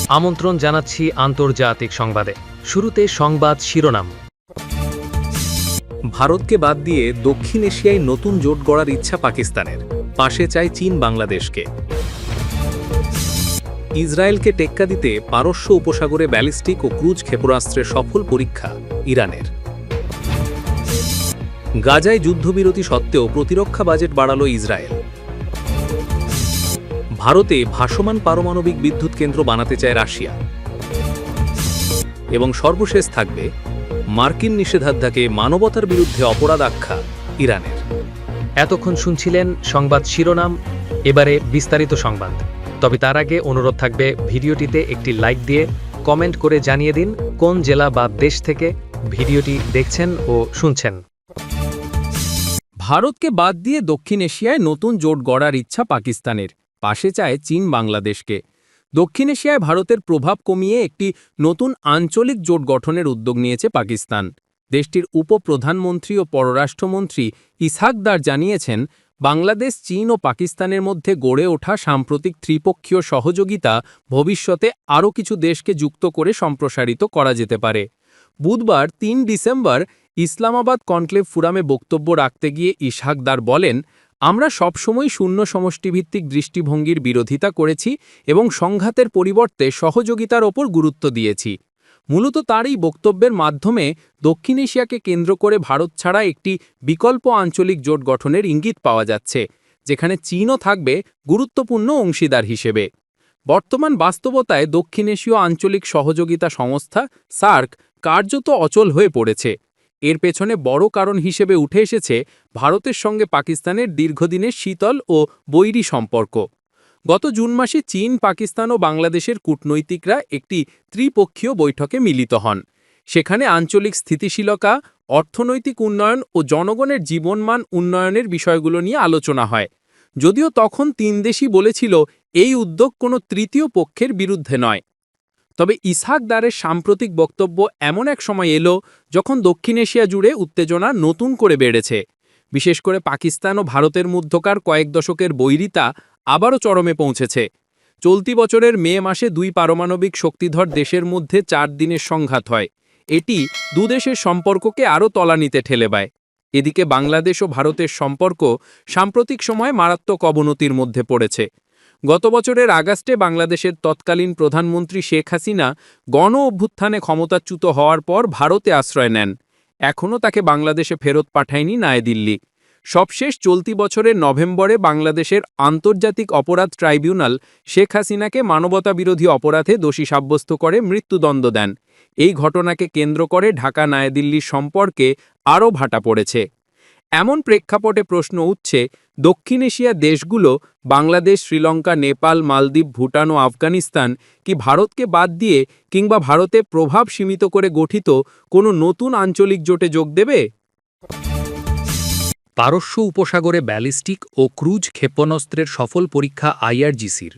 আমন্ত্রণ জানাচ্ছি আন্তর্জাতিক সংবাদে। শুরুতে সংবাদ শিরোনাম। ভারতকে বাদ দিয়ে দক্ষিণ এশিয়ায় নতুন জোট গড়ার ইচ্ছা পাকিস্তানের, পাশে চায় চীন বাংলাদেশকে। ইসরায়েলকে টেক্কা দিতে পারস্য উপসাগরে ব্যালিস্টিক ও ক্রুজ ক্ষেপণাস্ত্রের সফল পরীক্ষা ইরানের। গাজায় যুদ্ধবিরতি সত্ত্বেও প্রতিরক্ষা বাজেট বাড়াল ইসরায়েল। ভারতে ভাসমান পারমাণবিক বিদ্যুৎ কেন্দ্র বানাতে চায় রাশিয়া। এবং সর্বশেষ থাকবে মার্কিন নিষেধাজ্ঞাকে মানবতার বিরুদ্ধে অপরাধ আখ্যা ইরানের। এতক্ষণ শুনছিলেন সংবাদ শিরোনাম, এবারে বিস্তারিত সংবাদ। তবে তার আগে অনুরোধ থাকবে ভিডিওটিতে একটি লাইক দিয়ে কমেন্ট করে জানিয়ে দিন কোন জেলা বা দেশ থেকে ভিডিওটি দেখছেন ও শুনছেন। ভারতকে বাদ দিয়ে দক্ষিণ এশিয়ায় নতুন জোট গড়ার ইচ্ছা পাকিস্তানের, পাশে চায় চীন বাংলাদেশকে। দক্ষিণ এশিয়ায় ভারতের প্রভাব কমিয়ে একটি নতুন আঞ্চলিক জোট গঠনের উদ্যোগ নিয়েছে পাকিস্তান। দেশটির উপপ্রধানমন্ত্রী ও পররাষ্ট্রমন্ত্রী ইসহাক দার জানিয়েছেন, বাংলাদেশ, চীন ও পাকিস্তানের মধ্যে গড়ে ওঠা সাম্প্রতিক ত্রিপক্ষীয় সহযোগিতা ভবিষ্যতে আরও কিছু দেশকে যুক্ত করে সম্প্রসারিত করা যেতে পারে। বুধবার ৩ ডিসেম্বর ইসলামাবাদ কনক্লেভ ফোরামে বক্তব্য রাখতে গিয়ে ইসহাক দার বলেন, আমরা সবসময় শূন্য সমষ্টিভিত্তিক দৃষ্টিভঙ্গির বিরোধিতা করেছি এবং সংঘাতের পরিবর্তে সহযোগিতার ওপর গুরুত্ব দিয়েছি। মূলত তার এই বক্তব্যের মাধ্যমে দক্ষিণ এশিয়াকে কেন্দ্র করে ভারত ছাড়া একটি বিকল্প আঞ্চলিক জোট গঠনের ইঙ্গিত পাওয়া যাচ্ছে, যেখানে চীনও থাকবে গুরুত্বপূর্ণ অংশীদার হিসেবে। বর্তমান বাস্তবতায় দক্ষিণ এশীয় আঞ্চলিক সহযোগিতা সংস্থা সার্ক কার্যত অচল হয়ে পড়েছে। এর পেছনে বড় কারণ হিসেবে উঠে এসেছে ভারতের সঙ্গে পাকিস্তানের দীর্ঘদিনের শীতল ও বৈরী সম্পর্ক। গত জুন মাসে চীন, পাকিস্তান ও বাংলাদেশের কূটনৈতিকরা একটি ত্রিপক্ষীয় বৈঠকে মিলিত হন। সেখানে আঞ্চলিক স্থিতিশীলতা, অর্থনৈতিক উন্নয়ন ও জনগণের জীবনমান উন্নয়নের বিষয়গুলো নিয়ে আলোচনা হয়। যদিও তখন তিন দেশই বলেছিল এই উদ্যোগ কোনো তৃতীয় পক্ষের বিরুদ্ধে নয়। তবে ইসহাক দারের সাম্প্রতিক বক্তব্য এমন এক সময় এলো যখন দক্ষিণ এশিয়া জুড়ে উত্তেজনা নতুন করে বেড়েছে। বিশেষ করে পাকিস্তান ও ভারতের মধ্যকার কয়েক দশকের বৈরিতা আবারও চরমে পৌঁছেছে। চলতি বছরের মে মাসে দুই পারমাণবিক শক্তিধর দেশের মধ্যে ৪ দিনের সংঘাত হয়। এটি দুদেশের সম্পর্ককে আরও তলানিতে ঠেলে দেয়। এদিকে বাংলাদেশ ও ভারতের সম্পর্ক সাম্প্রতিক সময়ে মারাত্মক অবনতির মধ্যে পড়েছে। গত বছরের আগস্টে বাংলাদেশের তৎকালীন প্রধানমন্ত্রী শেখ হাসিনা গণ অভ্যুত্থানে ক্ষমতাচ্যুত হওয়ার পর ভারতে আশ্রয় নেন। এখনও তাকে বাংলাদেশে ফেরত পাঠায়নি নয়াদিল্লি। সবশেষ চলতি বছরের নভেম্বরে বাংলাদেশের আন্তর্জাতিক অপরাধ ট্রাইব্যুনাল শেখ হাসিনাকে মানবতাবিরোধী অপরাধে দোষী সাব্যস্ত করে মৃত্যুদণ্ড দেন। এই ঘটনাকে কেন্দ্র করে ঢাকা-নয়াদিল্লির সম্পর্কে আরও ভাটা পড়েছে। এমন প্রেক্ষাপটে প্রশ্ন উঠছে, দক্ষিণ এশিয়া দেশগুলো বাংলাদেশ, শ্রীলঙ্কা, নেপাল, মালদ্বীপ, ভুটান ও আফগানিস্তান কি ভারতকে বাদ দিয়ে কিংবা ভারতে প্রভাব সীমিত করে গঠিত কোনো নতুন আঞ্চলিক জোটে যোগ দেবে? পারস্য উপসাগরে ব্যালিস্টিক ও ক্রুজ ক্ষেপণাস্ত্রের সফল পরীক্ষা আইআরজিসির।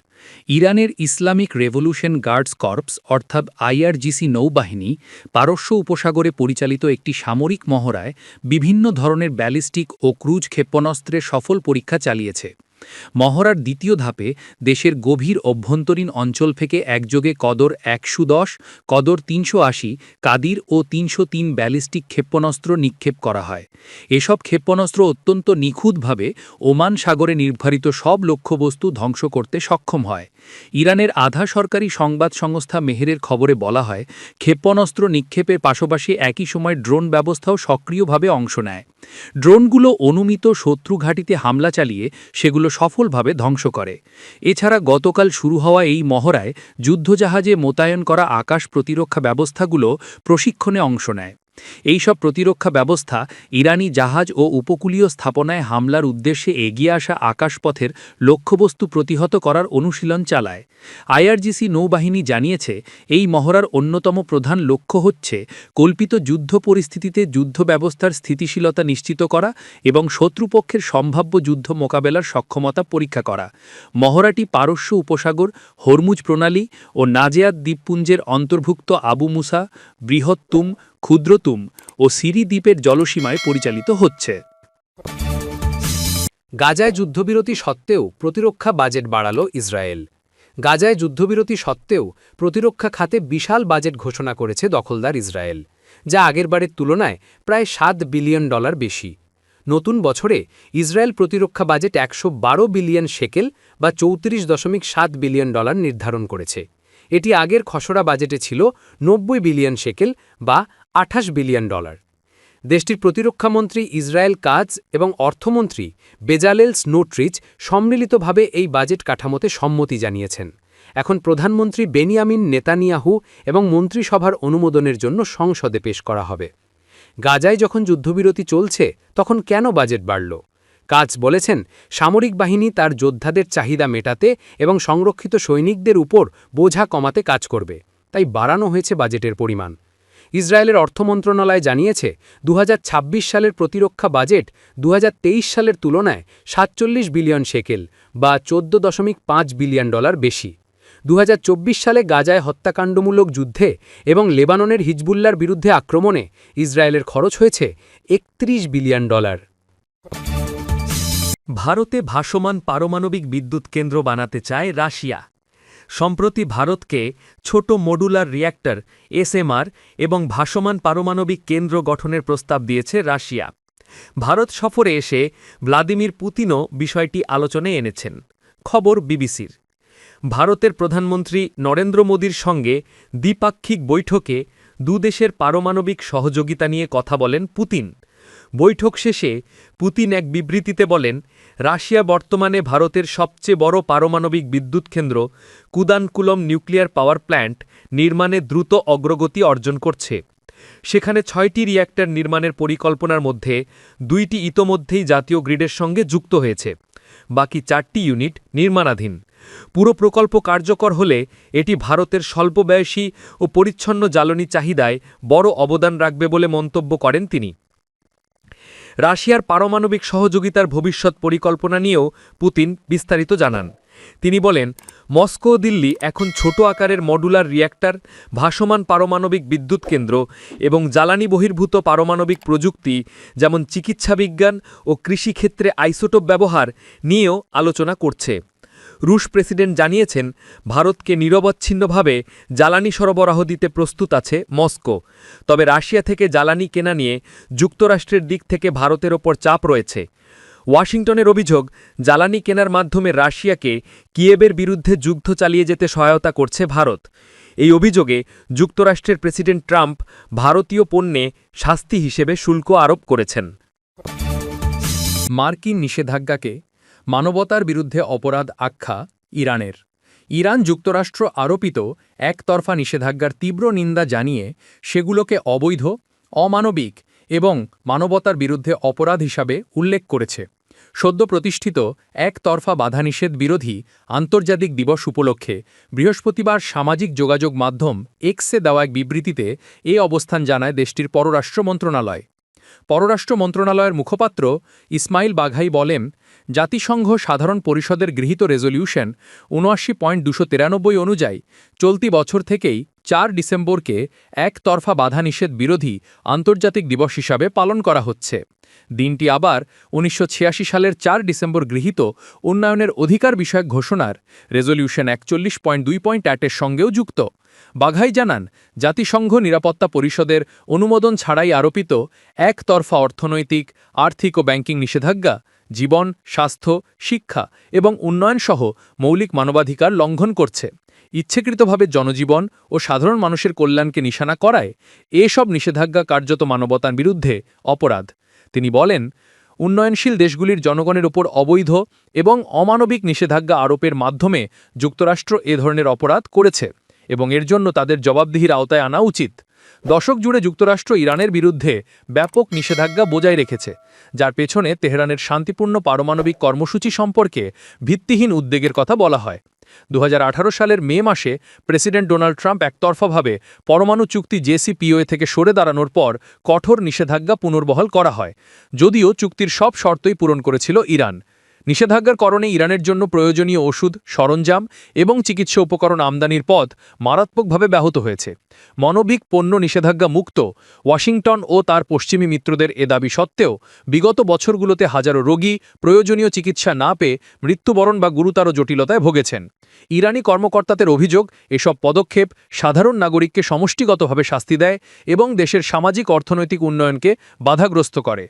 ইরানের ইসলামিক রেভলিউশন গার্ডস কর্পস অর্থাৎ আইআরজিসি নৌবাহিনী পারস্য উপসাগরে পরিচালিত একটি সামরিক মহড়ায় বিভিন্ন ধরনের ব্যালিস্টিক ও ক্রুজ ক্ষেপণাস্ত্রের সফল পরীক্ষা চালিয়েছে। মহড়ার দ্বিতীয় ধাপে দেশের গভীর অভ্যন্তরীণ অঞ্চল থেকে একযোগে কদর ১১০, কদর ৩৮০, কাদির ও ৩০৩ ব্যালিস্টিক ক্ষেপণাস্ত্র নিক্ষেপ করা হয়। এসব ক্ষেপণাস্ত্র অত্যন্ত নিখুঁতভাবে ওমান সাগরে নির্ধারিত সব লক্ষ্যবস্তু ধ্বংস করতে সক্ষম হয়। ইরানের আধা সরকারি সংবাদ সংস্থা মেহেরের খবরে বলা হয়, ক্ষেপণাস্ত্র নিক্ষেপের পাশাপাশি একই সময় ড্রোন ব্যবস্থাও সক্রিয়ভাবে অংশ নেয়। ড্রোনগুলো অনুমিত শত্রু ঘাঁটিতে হামলা চালিয়ে সেগুলো সফলভাবে ধ্বংস করে। এছাড়া গতকাল শুরু হওয়া এই মহড়ায় যুদ্ধজাহাজে মোতায়েন করা আকাশ প্রতিরক্ষা ব্যবস্থাগুলো প্রশিক্ষণে অংশ নেয়। এইসব প্রতিরক্ষা ব্যবস্থা ইরানি জাহাজ ও উপকূলীয় স্থাপনায় হামলার উদ্দেশ্যে এগিয়ে আসা আকাশপথের লক্ষ্যবস্তু প্রতিহত করার অনুশীলন চালায়। আইআরজিসি নৌবাহিনী জানিয়েছে, এই মহড়ার অন্যতম প্রধান লক্ষ্য হচ্ছে কল্পিত যুদ্ধ পরিস্থিতিতে যুদ্ধ ব্যবস্থার স্থিতিশীলতা নিশ্চিত করা এবং শত্রুপক্ষের সম্ভাব্য যুদ্ধ মোকাবেলার সক্ষমতা পরীক্ষা করা। মহড়াটি পারস্য উপসাগর, হরমুজ প্রণালী ও নাজেয়াত দ্বীপপুঞ্জের অন্তর্ভুক্ত আবু মুসা, বৃহত্তুম, ক্ষুদ্রতুম ও সিরি দ্বীপের জলসীমায় পরিচালিত হচ্ছে। গাজায় যুদ্ধবিরতি সত্ত্বেও প্রতিরক্ষা বাজেট বাড়াল ইসরায়েল। গাজায় যুদ্ধবিরতি সত্ত্বেও প্রতিরক্ষা খাতে বিশাল বাজেট ঘোষণা করেছে দখলদার ইসরায়েল, যা আগেরবারের তুলনায় প্রায় $7 বিলিয়ন বেশি। নতুন বছরে ইসরায়েল প্রতিরক্ষা বাজেট 112 বিলিয়ন শেকেল বা $34.7 বিলিয়ন নির্ধারণ করেছে। এটি আগের খসড়া বাজেটে ছিল 90 বিলিয়ন শেকেল বা $28 বিলিয়ন। দেশটির প্রতিরক্ষামন্ত্রী ইসরায়েল কাজ এবং অর্থমন্ত্রী বেজালেল স্নোট্রিচ সম্মিলিতভাবে এই বাজেট কাঠামোতে সম্মতি জানিয়েছেন। এখন প্রধানমন্ত্রী বেনিয়ামিন নেতানিয়াহু এবং মন্ত্রিসভার অনুমোদনের জন্য সংসদে পেশ করা হবে। গাজায় যখন যুদ্ধবিরতি চলছে তখন কেন বাজেট বাড়ল? কাজ বলেছেন, সামরিক বাহিনী তার যোদ্ধাদের চাহিদা মেটাতে এবং সংরক্ষিত সৈনিকদের উপর বোঝা কমাতে কাজ করবে, তাই বাড়ানো হয়েছে বাজেটের পরিমাণ। ইসরায়েলের অর্থ মন্ত্রণালয় জানিয়েছে 2026 সালের প্রতিরক্ষা বাজেট 2023 সালের তুলনায় 47 বিলিয়ন শেকেল বা $14.5 বিলিয়ন বেশি। 2024 সালে গাজায় হত্যাকাণ্ডমূলক যুদ্ধে এবং লেবাননের হিজবুল্লার বিরুদ্ধে আক্রমণে ইসরায়েলের খরচ হয়েছে $31 বিলিয়ন। ভারতে ভাসমান পারমাণবিক বিদ্যুৎ কেন্দ্র বানাতে চায় রাশিয়া। সম্প্রতি ভারতকে ছোট মডুলার রিয়্যাক্টর এসএমআর এবং ভাসমান পারমাণবিক কেন্দ্র গঠনের প্রস্তাব দিয়েছে রাশিয়া। ভারত সফরে এসে ভ্লাদিমির পুতিনও বিষয়টি আলোচনায় এনেছেন। খবর বিবিসির। ভারতের প্রধানমন্ত্রী নরেন্দ্র মোদীর সঙ্গে দ্বিপাক্ষিক বৈঠকে দুদেশের পারমাণবিক সহযোগিতা নিয়ে কথা বলেন পুতিন। বৈঠক শেষে পুতিন এক বিবৃতিতে বলেন, রাশিয়া বর্তমানে ভারতের সবচেয়ে বড় পারমাণবিক বিদ্যুৎ কেন্দ্র কুদানকুলম নিউক্লিয়ার পাওয়ার প্ল্যান্ট নির্মাণে দ্রুত অগ্রগতি অর্জন করছে। সেখানে 6টি রিয়্যাক্টর নির্মাণের পরিকল্পনার মধ্যে 2টি ইতোমধ্যেই জাতীয় গ্রিডের সঙ্গে যুক্ত হয়েছে, বাকি 4টি ইউনিট নির্মাণাধীন। পুরো প্রকল্প কার্যকর হলে এটি ভারতের স্বল্পব্যয়সী ও পরিচ্ছন্ন জ্বালানি চাহিদায় বড় অবদান রাখবে বলে মন্তব্য করেন তিনি। রাশিয়ার পারমাণবিক সহযোগিতার ভবিষ্যৎ পরিকল্পনা নিয়েও পুতিন বিস্তারিত জানান। তিনি বলেন, মস্কো ও দিল্লি এখন ছোট আকারের মডুলার রিয়্যাক্টর, ভাসমান পারমাণবিক বিদ্যুৎ কেন্দ্র এবং জ্বালানি বহির্ভূত পারমাণবিক প্রযুক্তি যেমন চিকিৎসাবিজ্ঞান ও কৃষিক্ষেত্রে আইসোটোপ ব্যবহার নিয়েও আলোচনা করছে। রুশ প্রেসিডেন্ট জানিয়েছেন, ভারতকে নিরবচ্ছিন্নভাবে জ্বালানি সরবরাহ দিতে প্রস্তুত আছে মস্কো। তবে রাশিয়া থেকে জ্বালানি কেনা নিয়ে যুক্তরাষ্ট্রের দিক থেকে ভারতের ওপর চাপ রয়েছে। ওয়াশিংটনের অভিযোগ, জ্বালানি কেনার মাধ্যমে রাশিয়াকে কিয়েভের বিরুদ্ধে যুদ্ধ চালিয়ে যেতে সহায়তা করছে ভারত। এই অভিযোগে যুক্তরাষ্ট্রের প্রেসিডেন্ট ট্রাম্প ভারতীয় পণ্যে শাস্তি হিসেবে শুল্ক আরোপ করেছেন। মার্কিন নিষেধাজ্ঞাকে মানবতার বিরুদ্ধে অপরাধ আখ্যা ইরানের। ইরান যুক্তরাষ্ট্র আরোপিত একতরফা নিষেধাজ্ঞার তীব্র নিন্দা জানিয়ে সেগুলোকে অবৈধ, অমানবিক এবং মানবতার বিরুদ্ধে অপরাধ হিসাবে উল্লেখ করেছে। সদ্য প্রতিষ্ঠিত একতরফা বাধানিষেধ বিরোধী আন্তর্জাতিক দিবস উপলক্ষে বৃহস্পতিবার সামাজিক যোগাযোগ মাধ্যম এক্সে দেওয়া এক বিবৃতিতে এ অবস্থান জানায় দেশটির পররাষ্ট্র মন্ত্রণালয়। পররাষ্ট্র মন্ত্রণালয়ের মুখপাত্র ইসমাইল বাঘাই বলেন, জাতিসংঘ সাধারণ পরিষদের গৃহীত রেজলিউশন ৭৯.২৯৩ অনুযায়ী চলতি বছর থেকেই ৪ ডিসেম্বরকে একতরফা বাধানিষেধ বিরোধী আন্তর্জাতিক দিবস হিসাবে পালন করা হচ্ছে। দিনটি আবার ১৯৮৬ সালের ৪ ডিসেম্বর গৃহীত উন্নয়নের অধিকার বিষয়ক ঘোষণার রেজলিউশন ৪১.২.৮ সঙ্গেও যুক্ত। বাঘাই জানান, জাতিসংঘ নিরাপত্তা পরিষদের অনুমোদন ছাড়াই আরোপিত একতরফা অর্থনৈতিক, আর্থিক ও ব্যাংকিং নিষেধাজ্ঞা জীবন, স্বাস্থ্য, শিক্ষা এবং উন্নয়নসহ মৌলিক মানবাধিকার লঙ্ঘন করছে। ইচ্ছাকৃতভাবে জনজীবন ও সাধারণ মানুষের কল্যাণকে নিশানা করায় এসব নিষেধাজ্ঞা কার্যত মানবতার বিরুদ্ধে অপরাধ। তিনি বলেন, উন্নয়নশীল দেশগুলির জনগণের ওপর অবৈধ এবং অমানবিক নিষেধাজ্ঞা আরোপের মাধ্যমে যুক্তরাষ্ট্র এ ধরনের অপরাধ করেছে এবং এর জন্য তাদের জবাবদিহির আওতায় আনা উচিত। দশক জুড়ে যুক্তরাষ্ট্র ইরানের বিরুদ্ধে ব্যাপক নিষেধাজ্ঞা বজায় রেখেছে, যার পেছনে তেহরানের শান্তিপূর্ণ পারমাণবিক কর্মসূচি সম্পর্কে ভিত্তিহীন উদ্বেগের কথা বলা হয়। ২০১৮ সালের মে মাসে প্রেসিডেন্ট ডোনাল্ড ট্রাম্প একতরফাভাবে পরমাণু চুক্তি জেসিপিওএ থেকে সরে দাঁড়ানোর পর কঠোর নিষেধাজ্ঞা পুনর্বহাল করা হয়, যদিও চুক্তির সব শর্তই পূরণ করেছিল ইরান। নিষেধাজ্ঞার কারণে ইরানের জন্য প্রয়োজনীয় ওষুধ, সরঞ্জাম এবং চিকিৎসা উপকরণ আমদানির পথ মারাত্মকভাবে ব্যাহত হয়েছে। মানবিক পণ্য নিষেধাজ্ঞা মুক্ত ওয়াশিংটন ও তার পশ্চিমী মিত্রদের এ দাবি সত্ত্বেও বিগত বছরগুলোতে হাজারো রোগী প্রয়োজনীয় চিকিৎসা না পেয়ে মৃত্যুবরণ বা গুরুতর জটিলতায় ভোগেছেন। ইরানি কর্মকর্তাদের অভিযোগ, এসব পদক্ষেপ সাধারণ নাগরিককে সমষ্টিগতভাবে শাস্তি দেয় এবং দেশের সামাজিক অর্থনৈতিক উন্নয়নকে বাধাগ্রস্ত করে।